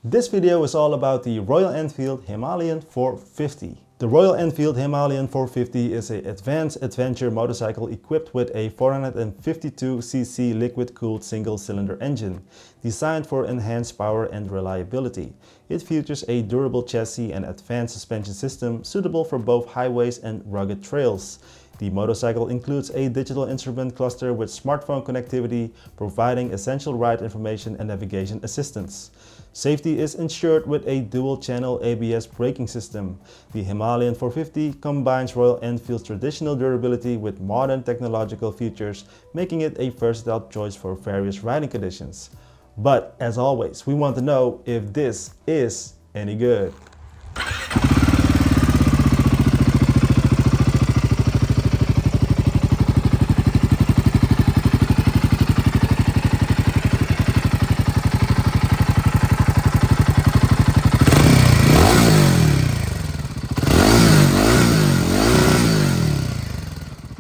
This video is all about the Royal Enfield Himalayan 450. The Royal Enfield Himalayan 450 is an advanced adventure motorcycle equipped with a 452cc liquid-cooled single-cylinder engine, designed for enhanced power and reliability. It features a durable chassis and advanced suspension system suitable for both highways and rugged trails. The motorcycle includes a digital instrument cluster with smartphone connectivity, providing essential ride information and navigation assistance. Safety is ensured with a dual-channel ABS braking system. The Himalayan 450 combines Royal Enfield's traditional durability with modern technological features, making it a versatile choice for various riding conditions. But as always, we want to know if this is any good.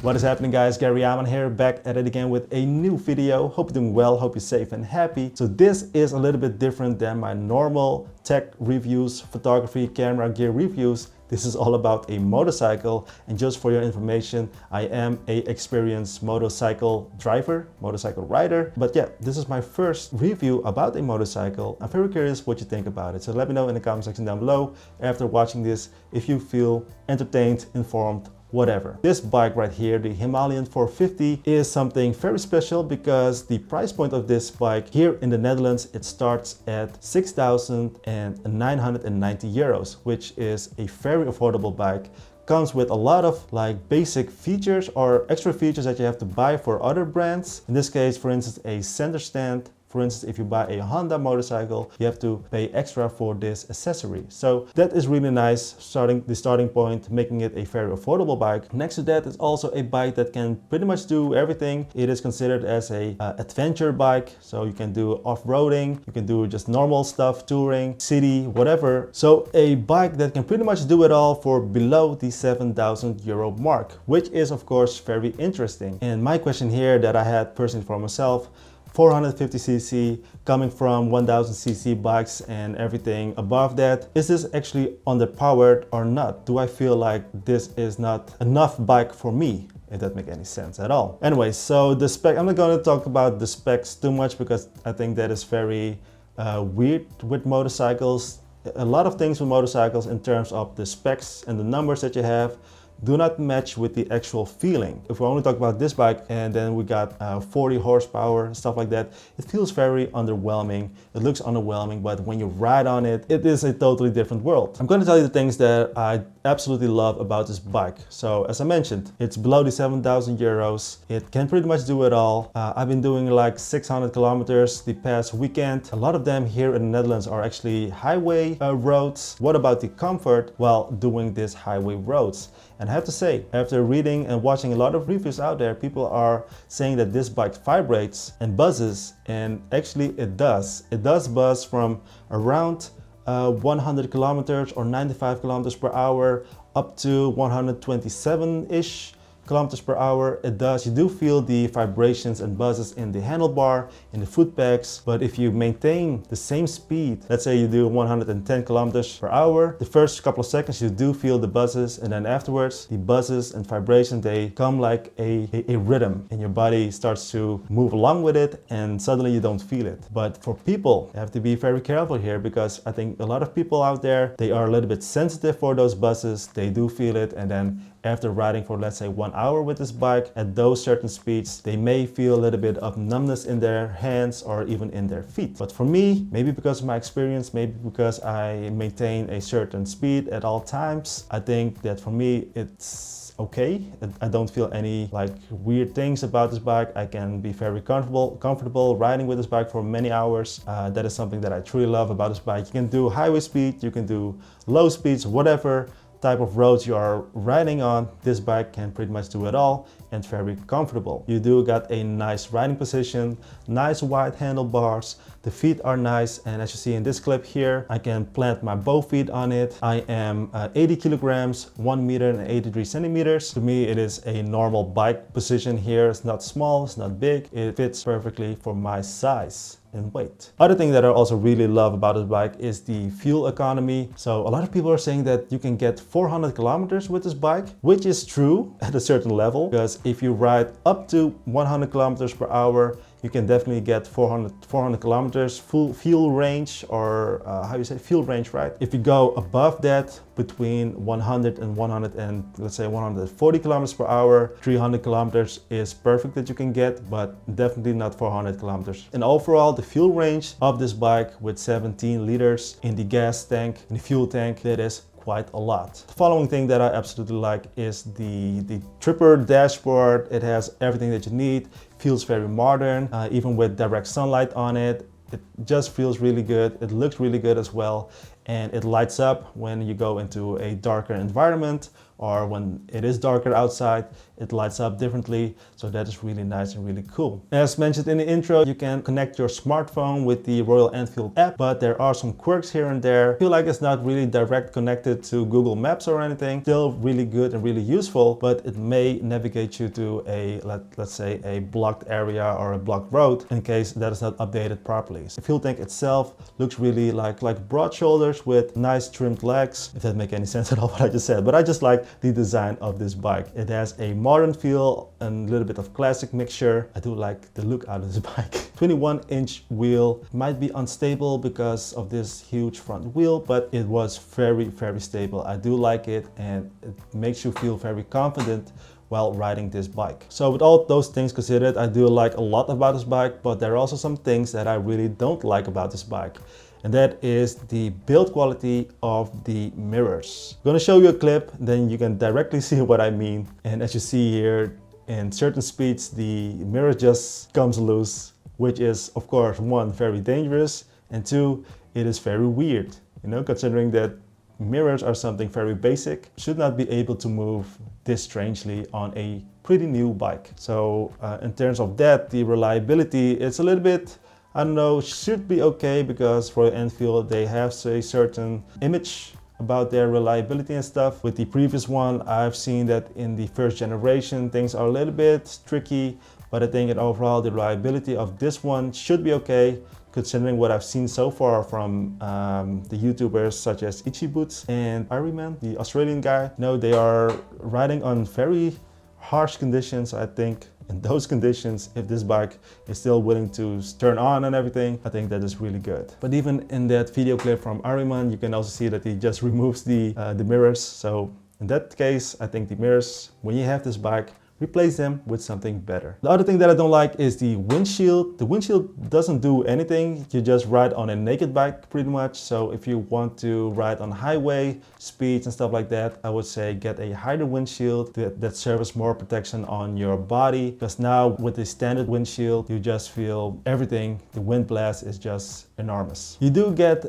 What is happening, guys? Gary Jahman here, back at it again with a new video. Hope you're doing well, hope you're safe and happy. So this is a little bit different than my normal tech reviews, photography, camera gear reviews. This is all about a motorcycle, and just for your information, I am an experienced motorcycle driver, motorcycle rider. But yeah, this is my first review about a motorcycle. I'm very curious what you think about it. So let me know in the comment section down below after watching this if you feel entertained, informed, whatever. This bike right here, the Himalayan 450, is something very special because the price point of this bike here in the Netherlands, it starts at 6,990 euros, which is a very affordable bike. Comes with a lot of like basic features or extra features that you have to buy for other brands. In this case, for instance, a center stand. For instance, if you buy a Honda motorcycle, you have to pay extra for this accessory. So that is really nice, the starting point, making it a very affordable bike. Next to that is also a bike that can pretty much do everything. It is considered as a adventure bike. So you can do off-roading, you can do just normal stuff, touring, city, whatever. So a bike that can pretty much do it all for below the 7,000 euro mark, which is of course very interesting. And my question here that I had personally for myself, 450cc coming from 1000cc bikes and everything above that, is this actually underpowered or not? Do I feel like this is not enough bike for me? It doesn't make any sense at all. Anyway, so the spec, I'm not going to talk about the specs too much because I think that is very weird with motorcycles. A lot of things with motorcycles in terms of the specs and the numbers that you have do not match with the actual feeling. If we only talk about this bike and then we got 40 horsepower, stuff like that, it feels very underwhelming. It looks underwhelming, but when you ride on it, it is a totally different world. I'm going to tell you the things that I absolutely love about this bike. So as I mentioned, it's below the 7,000 euros. It can pretty much do it all. I've been doing like 600 kilometers the past weekend. A lot of them here in the Netherlands are actually highway roads. What about the comfort while doing these highway roads? And I have to say, after reading and watching a lot of reviews out there, people are saying that this bike vibrates and buzzes, and actually it does. It does buzz from around 100 kilometers or 95 kilometers per hour up to 127-ish kilometers per hour. It does. You do feel the vibrations and buzzes in the handlebar, in the foot pegs, but if you maintain the same speed, let's say you do 110 kilometers per hour, the first couple of seconds you do feel the buzzes, and then afterwards the buzzes and vibrations, they come like a rhythm, and your body starts to move along with it, and suddenly you don't feel it. But for people, you have to be very careful here, because I think a lot of people out there, they are a little bit sensitive for those buzzes. They do feel it, and then after riding for, let's say, 1 hour with this bike at those certain speeds, they may feel a little bit of numbness in their hands or even in their feet. But for me, maybe because of my experience, maybe because I maintain a certain speed at all times, I think that for me it's okay. I don't feel any like weird things about this bike. I can be very comfortable riding with this bike for many hours. That is something that I truly love about this bike. You can do highway speed, you can do low speeds, whatever type of roads you are riding on, this bike can pretty much do it all, and very comfortable. You do got a nice riding position, nice wide handlebars, The feet are nice, and as you see in this clip here, I can plant my bow feet on it. I am 80 kilograms, 1 meter and 83 centimeters. To me, it is a normal bike position here. It's not small, it's not big. It fits perfectly for my size and weight. Other thing that I also really love about this bike is the fuel economy. So a lot of people are saying that you can get 400 kilometers with this bike, which is true at a certain level, because if you ride up to 100 kilometers per hour, you can definitely get 400 kilometers full fuel range, or how you say fuel range, right? If you go above that, between 100 and 100 and let's say 140 kilometers per hour, 300 kilometers is perfect that you can get, but definitely not 400 kilometers. And overall, the fuel range of this bike with 17 liters in the gas tank, in the fuel tank, that is quite a lot. The following thing that I absolutely like is the tripper dashboard. It has everything that you need, feels very modern, even with direct sunlight on it. It just feels really good. It looks really good as well. And it lights up when you go into a darker environment, or when it is darker outside, it lights up differently. So that is really nice and really cool. As mentioned in the intro, you can connect your smartphone with the Royal Enfield app, but there are some quirks here and there. I feel like it's not really direct connected to Google Maps or anything. Still really good and really useful, but it may navigate you to a, let's say, a blocked area or a blocked road in case that is not updated properly. The fuel tank itself looks really like broad shoulders with nice trimmed legs, if that makes any sense at all what I just said. But I just like the design of this bike. It has a modern feel and a little bit of classic mixture. I do like the look out of this bike. 21-inch wheel, might be unstable because of this huge front wheel, but it was very, very stable. I do like it, and it makes you feel very confident while riding this bike. So with all those things considered, I do like a lot about this bike, but there are also some things that I really don't like about this bike. And that is the build quality of the mirrors. I'm gonna show you a clip, then you can directly see what I mean. And as you see here, in certain speeds, the mirror just comes loose, which is, of course, one, very dangerous, and two, it is very weird. You know, considering that mirrors are something very basic, should not be able to move this strangely on a pretty new bike. So in terms of that, the reliability, it's a little bit, I don't know, should be okay, because for Enfield, they have a certain image about their reliability and stuff. With the previous one, I've seen that in the first generation, things are a little bit tricky, but I think that overall the reliability of this one should be okay, considering what I've seen so far from the YouTubers such as Itchy Boots and Ironman, the Australian guy. No, they are riding on very harsh conditions. I think in those conditions, if this bike is still willing to turn on and everything, I think that is really good. But even in that video clip from Ironman, you can also see that he just removes the mirrors. So in that case, I think the mirrors, when you have this bike, replace them with something better. The other thing that I don't like is the windshield. The windshield doesn't do anything. You just ride on a naked bike pretty much. So if you want to ride on highway speeds and stuff like that, I would say get a higher windshield that serves more protection on your body. Because now with the standard windshield, you just feel everything. The wind blast is just enormous. You do get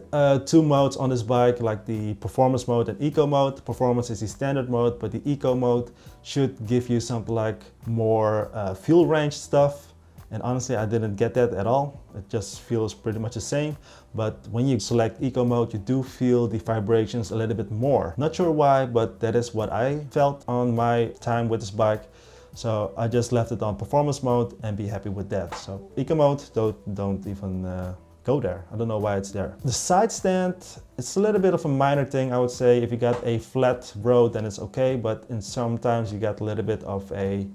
two modes on this bike, like the performance mode and eco mode. Performance is the standard mode, but the eco mode should give you something like more fuel range stuff. And honestly, I didn't get that at all. It just feels pretty much the same. But when you select eco mode, you do feel the vibrations a little bit more. Not sure why, but that is what I felt on my time with this bike. So I just left it on performance mode and be happy with that. So eco mode, don't even go there. I don't know why it's there. The side stand, it's a little bit of a minor thing, I would say. If you got a flat road, then it's okay, but sometimes you got a little bit of a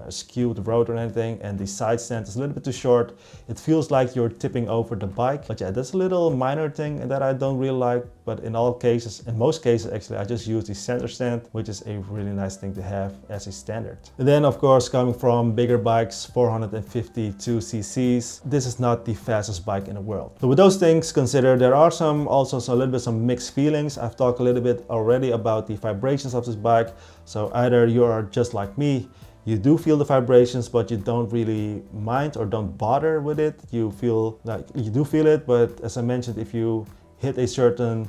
skewed road or anything, and the side stand is a little bit too short. It feels like you're tipping over the bike. But yeah, that's a little minor thing that I don't really like. But in all cases, in most cases actually, I just use the center stand, which is a really nice thing to have as a standard. And then of course, coming from bigger bikes, 452 cc's, this is not the fastest bike in the world. So with those things considered, there are also a little bit some mixed feelings. I've talked a little bit already about the vibrations of this bike. So either you are just like me, you do feel the vibrations, but you don't really mind or don't bother with it. You feel like you do feel it, but as I mentioned, if you hit a certain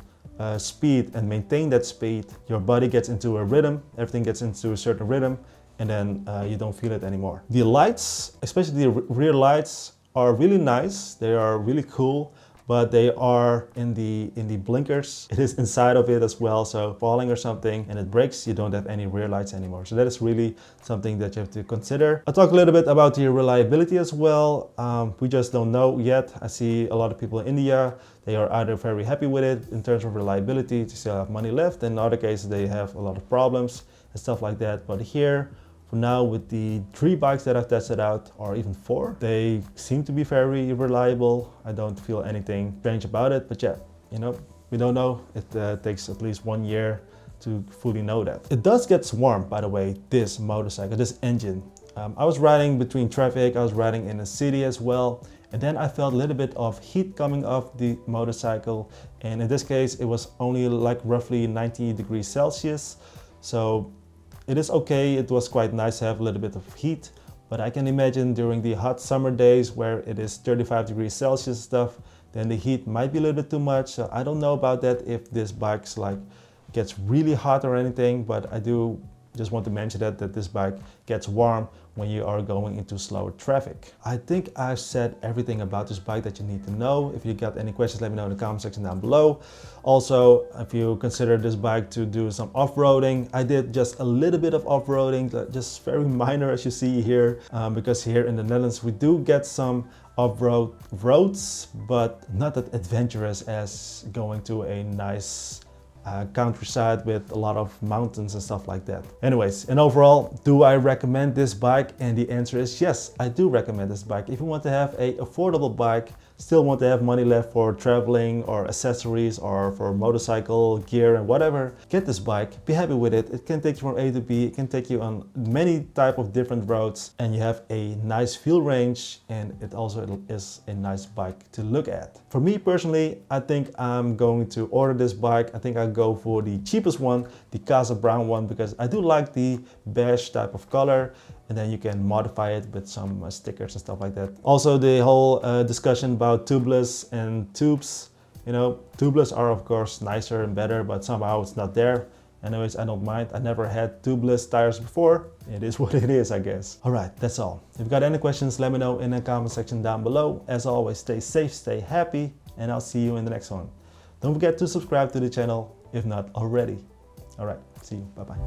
speed and maintain that speed, your body gets into a rhythm, everything gets into a certain rhythm, and then you don't feel it anymore. The lights, especially the rear lights, are really nice. They are really cool, but they are in the blinkers. It is inside of it as well. So falling or something and it breaks, you don't have any rear lights anymore. So that is really something that you have to consider. I'll talk a little bit about the reliability as well. We just don't know yet. I see a lot of people in India, they are either very happy with it in terms of reliability, they still have money left. In other cases, they have a lot of problems and stuff like that. But here, for now, with the 3 bikes that I've tested out, or even 4, they seem to be very reliable. I don't feel anything strange about it, but yeah, you know, we don't know. It takes at least 1 year to fully know that. It does get warm, by the way, this motorcycle, this engine. I was riding between traffic, I was riding in the city as well, and then I felt a little bit of heat coming off the motorcycle, and in this case, it was only like roughly 90 degrees Celsius. So it is okay, it was quite nice to have a little bit of heat, but I can imagine during the hot summer days where it is 35 degrees Celsius stuff, then the heat might be a little bit too much. So I don't know about that if this bike's like gets really hot or anything, but I do just want to mention that this bike gets warm when you are going into slower traffic. I think I've said everything about this bike that you need to know. If you got any questions, let me know in the comment section down below. Also, if you consider this bike to do some off-roading, I did just a little bit of off-roading, just very minor as you see here, because here in the Netherlands we do get some off-road roads, but not that adventurous as going to a nice countryside with a lot of mountains and stuff like that. Anyways, and overall, do I recommend this bike? And the answer is yes, I do recommend this bike. If you want to have a affordable bike, still want to have money left for traveling or accessories or for motorcycle gear and whatever, get this bike, be happy with it. It can take you from A to B, it can take you on many type of different roads, and you have a nice fuel range, and it also is a nice bike to look at. For me personally, I think I'm going to order this bike. I think I'll go for the cheapest one, the Casa Brown one, because I do like the beige type of color, and then you can modify it with some stickers and stuff like that. Also, the whole discussion about tubeless and tubes. You know, tubeless are of course nicer and better, but somehow it's not there. Anyways, I don't mind. I never had tubeless tires before. It is what it is, I guess. All right, that's all. If you've got any questions, let me know in the comment section down below. As always, stay safe, stay happy, and I'll see you in the next one. Don't forget to subscribe to the channel if not already. All right, see you. Bye-bye.